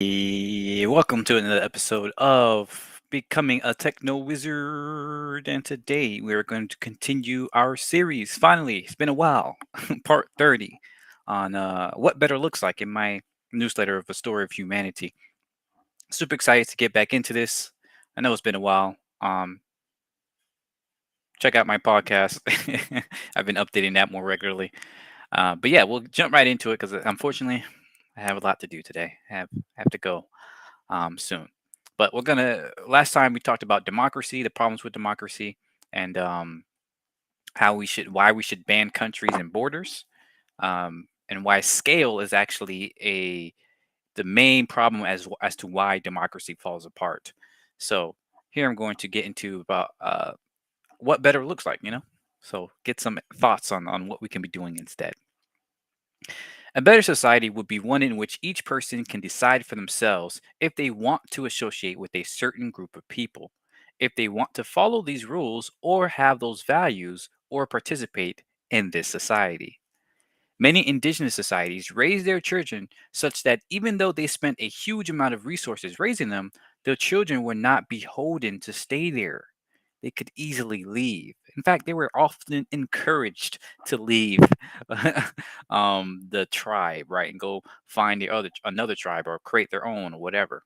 Welcome to another episode of Becoming a Techno Wizard. And today we are going to continue our series. Finally, it's been a while, part 30 on what better looks like in my newsletter of a story of humanity. Super excited to get back into this. I know it's been a while. Check out my podcast. I've been updating that more regularly. But yeah, we'll jump right into it because unfortunately, I have a lot to do today. I have to go soon. But we're gonna. Last time we talked about democracy, the problems with democracy, and why we should ban countries and borders, and why scale is actually the main problem as to why democracy falls apart. So here I'm going to get into about what better looks like. So get some thoughts on what we can be doing instead. A better society would be one in which each person can decide for themselves if they want to associate with a certain group of people, if they want to follow these rules or have those values or participate in this society. Many indigenous societies raise their children such that even though they spent a huge amount of resources raising them, their children were not beholden to stay there. They could easily leave. In fact, they were often encouraged to leave the tribe, right, and go find another tribe or create their own or whatever.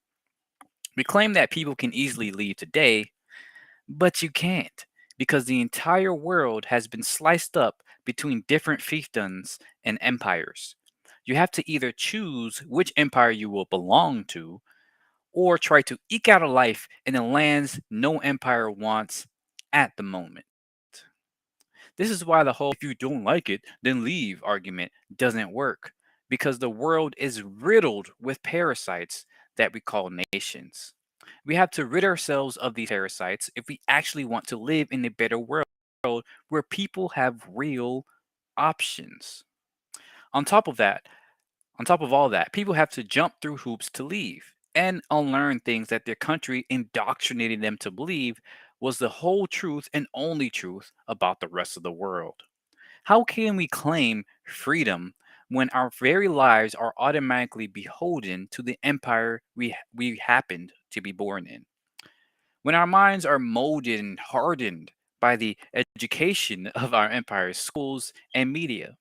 We claim that people can easily leave today, but you can't because the entire world has been sliced up between different fiefdoms and empires. You have to either choose which empire you will belong to or try to eke out a life in the lands no empire wants at the moment. This is why the whole if you don't like it, then leave argument doesn't work because the world is riddled with parasites that we call nations. We have to rid ourselves of these parasites if we actually want to live in a better world where people have real options. On top of that, on top of all that, people have to jump through hoops to leave and unlearn things that their country indoctrinated them to believe was the whole truth and only truth about the rest of the world. How can we claim freedom when our very lives are automatically beholden to the empire we happened to be born in? When our minds are molded and hardened by the education of our empire's schools and media?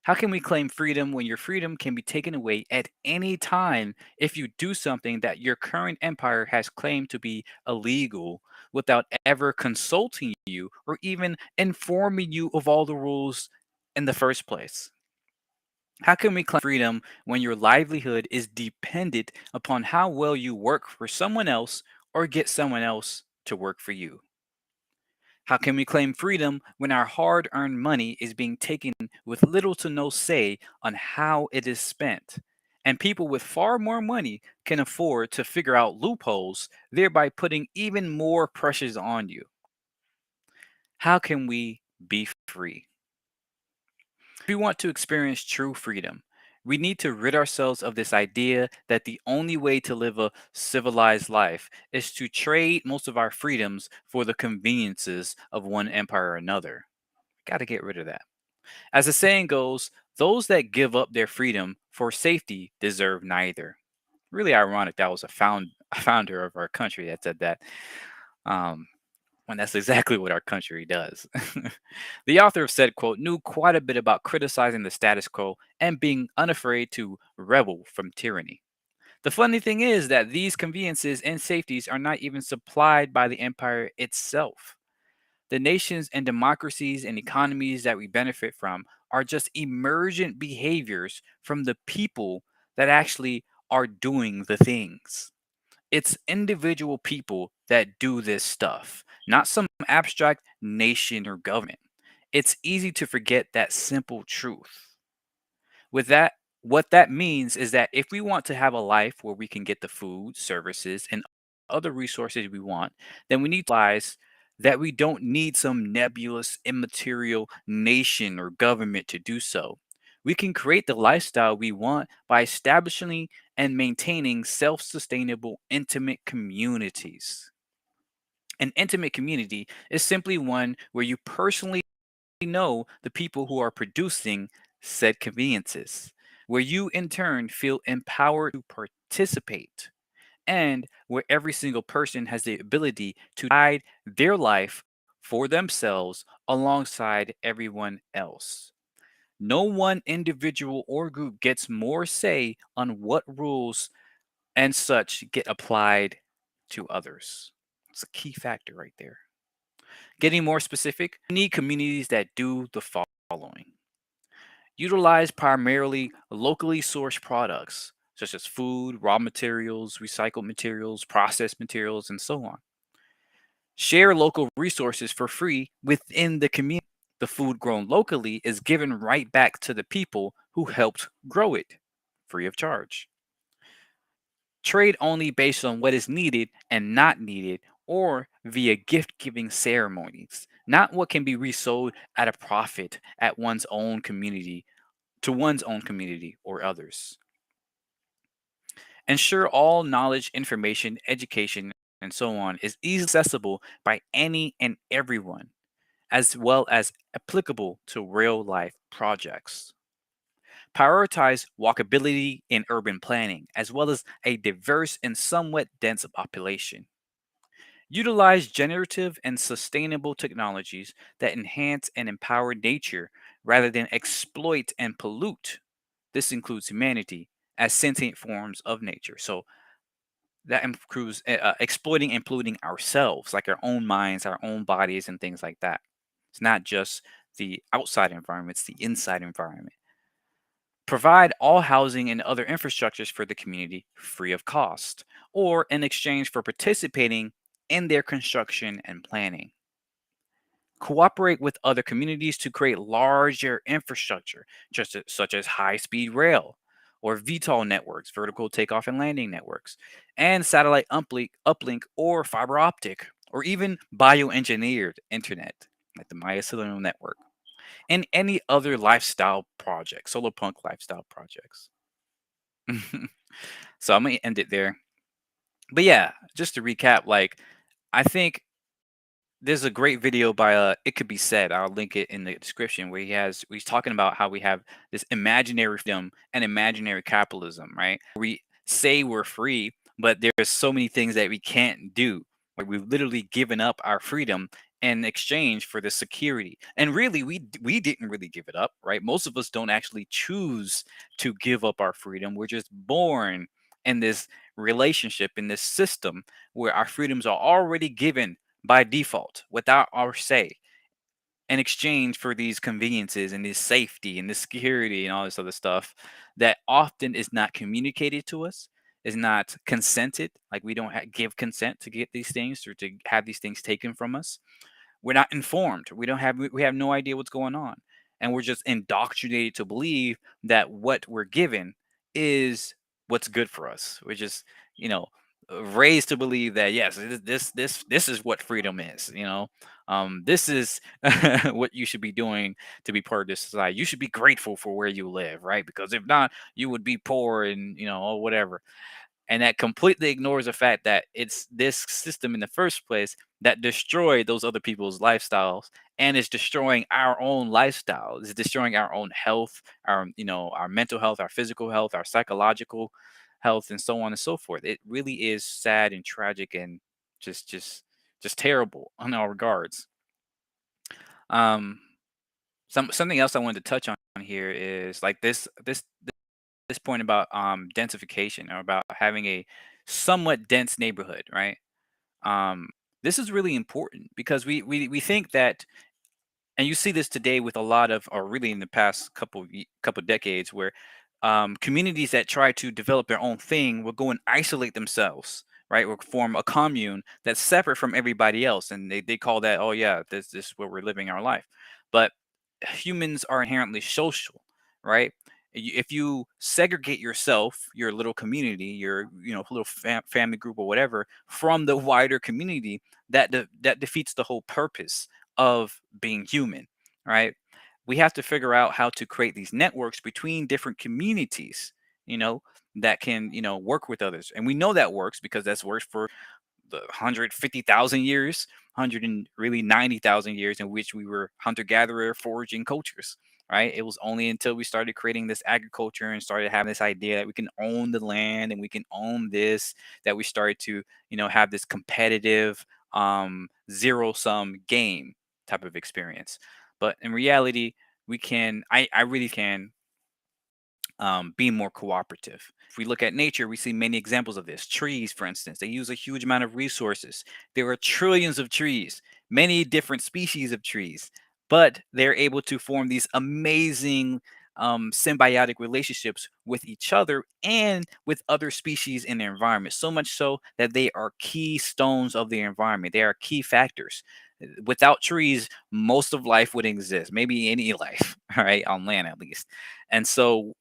How can we claim freedom when your freedom can be taken away at any time if you do something that your current empire has claimed to be illegal without ever consulting you or even informing you of all the rules in the first place? How can we claim freedom when your livelihood is dependent upon how well you work for someone else or get someone else to work for you? How can we claim freedom when our hard earned money is being taken with little to no say on how it is spent? And people with far more money can afford to figure out loopholes, thereby putting even more pressures on you. How can we be free? If we want to experience true freedom, we need to rid ourselves of this idea that the only way to live a civilized life is to trade most of our freedoms for the conveniences of one empire or another. Got to get rid of that. As the saying goes, those that give up their freedom for safety deserve neither. Really ironic that was a founder of our country that said that. Um, when that's exactly what our country does. The author of said quote knew quite a bit about criticizing the status quo and being unafraid to rebel from tyranny. The funny thing is that these conveniences and safeties are not even supplied by the empire itself. The nations and democracies and economies that we benefit from are just emergent behaviors from the people that actually are doing the things. It's individual people that do this stuff, not some abstract nation or government. It's easy to forget that simple truth. With that, what that means is that if we want to have a life where we can get the food, services, and other resources we want, then we need to realize that we don't need some nebulous, immaterial nation or government to do so. We can create the lifestyle we want by establishing and maintaining self sustainable, intimate communities. An intimate community is simply one where you personally know the people who are producing said conveniences. where you in turn feel empowered to participate, and where every single person has the ability to guide their life for themselves alongside everyone else. No one individual or group gets more say on what rules and such get applied to others. It's a key factor right there. Getting more specific, we need communities that do the following: utilize primarily locally sourced products, such as food, raw materials, recycled materials, processed materials, and so on. Share local resources for free within the community. The food grown locally is given right back to the people who helped grow it, free of charge. Trade only based on what is needed and not needed, or via gift giving ceremonies, not what can be resold at a profit at one's own community to one's own community or others. Ensure all knowledge, information, education, and so on is easily accessible by any and everyone, as well as applicable to real life projects. Prioritize walkability in urban planning, as well as a diverse and somewhat dense population. Utilize generative and sustainable technologies that enhance and empower nature rather than exploit and pollute. This includes humanity as sentient forms of nature. So that includes exploiting and polluting ourselves, like our own minds, our own bodies, and things like that. It's not just the outside environment, it's the inside environment. Provide all housing and other infrastructures for the community free of cost or in exchange for participating in their construction and planning. Cooperate with other communities to create larger infrastructure, such as high speed rail or VTOL networks, vertical takeoff and landing networks, and satellite uplink or fiber optic, or even bioengineered internet, like the Maya Cellular Network, and any other lifestyle projects, solar punk lifestyle projects. So I'm gonna end it there. But yeah, just to recap, like I think there's a great video by It Could Be Said. I'll link it in the description where he's talking about how we have this imaginary freedom and imaginary capitalism, right? We say we're free, but there's so many things that we can't do. Like we've literally given up our freedom in exchange for the security. And really we didn't really give it up, right? Most of us don't actually choose to give up our freedom. We're just born in this relationship, in this system where our freedoms are already given by default without our say in exchange for these conveniences and this safety and this security and all this other stuff that often is not communicated to us, is not consented. Like we don't give consent to get these things or to have these things taken from us. We're not informed. We have no idea what's going on. And we're just indoctrinated to believe that what we're given is what's good for us. We're just, you know, raised to believe that yes, this is what freedom is, this is what you should be doing to be part of this society. You should be grateful for where you live, right? Because if not, you would be poor and or whatever. And that completely ignores the fact that it's this system in the first place that destroyed those other people's lifestyles and is destroying our own lifestyle. It's destroying our own health, our mental health, our physical health, our psychological health, and so on and so forth. It really is sad and tragic and just terrible in all regards. um something else I wanted to touch on here is like this point about densification, or about having a somewhat dense neighborhood, right? Um, this is really important because we think that, and you see this today with a lot of, or really in the past couple decades, where communities that try to develop their own thing will go and isolate themselves, right? Will form a commune that's separate from everybody else, and they call that, oh yeah, this is where we're living our life. But humans are inherently social, right? If you segregate yourself, your little community, your little family group or whatever, from the wider community, that defeats the whole purpose of being human, right? We have to figure out how to create these networks between different communities, you know, that can work with others, and we know that works because that's worked for the 150,000 years, 100 and really 90,000 years in which we were hunter gatherer foraging cultures. right? It was only until we started creating this agriculture and started having this idea that we can own the land and we can own this, that we started to, have this competitive zero sum game type of experience. But in reality, I really can be more cooperative. If we look at nature, we see many examples of this. Trees, for instance, they use a huge amount of resources. There are trillions of trees, many different species of trees, but they're able to form these amazing symbiotic relationships with each other and with other species in their environment. So much so that they are keystones of the environment. They are key factors. Without trees, most of life would exist, maybe any life, all right, on land at least. And so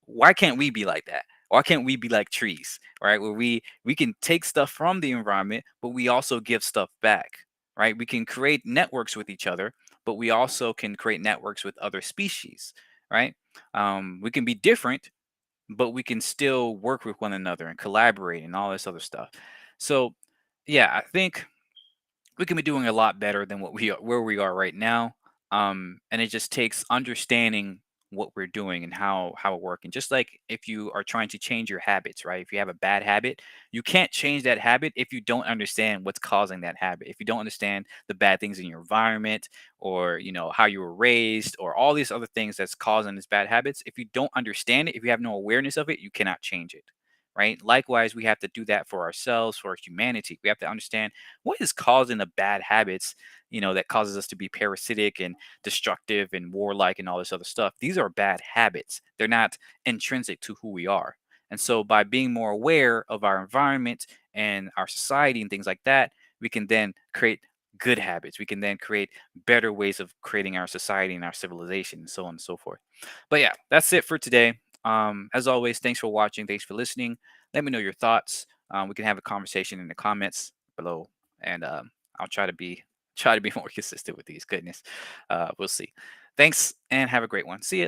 why can't we be like that? Why can't we be like trees, right? Where we can take stuff from the environment, but we also give stuff back, right? We can create networks with each other, but we also can create networks with other species, right? We can be different, but we can still work with one another and collaborate and all this other stuff. So, yeah, I think we can be doing a lot better than where we are right now. And it just takes understanding what we're doing and how we're working. Just like if you are trying to change your habits, right? If you have a bad habit, you can't change that habit if you don't understand what's causing that habit. If you don't understand the bad things in your environment, or how you were raised, or all these other things that's causing these bad habits, if you don't understand it, if you have no awareness of it, you cannot change it. Right. Likewise, we have to do that for ourselves, for humanity. We have to understand what is causing the bad habits, that causes us to be parasitic and destructive and warlike and all this other stuff. These are bad habits. They're not intrinsic to who we are. And so by being more aware of our environment and our society and things like that, we can then create good habits. We can then create better ways of creating our society and our civilization and so on and so forth. But yeah, that's it for today. As always, thanks for watching. Thanks for listening. Let me know your thoughts. We can have a conversation in the comments below, and I'll try to be more consistent with these. Goodness, we'll see. Thanks, and have a great one. See ya.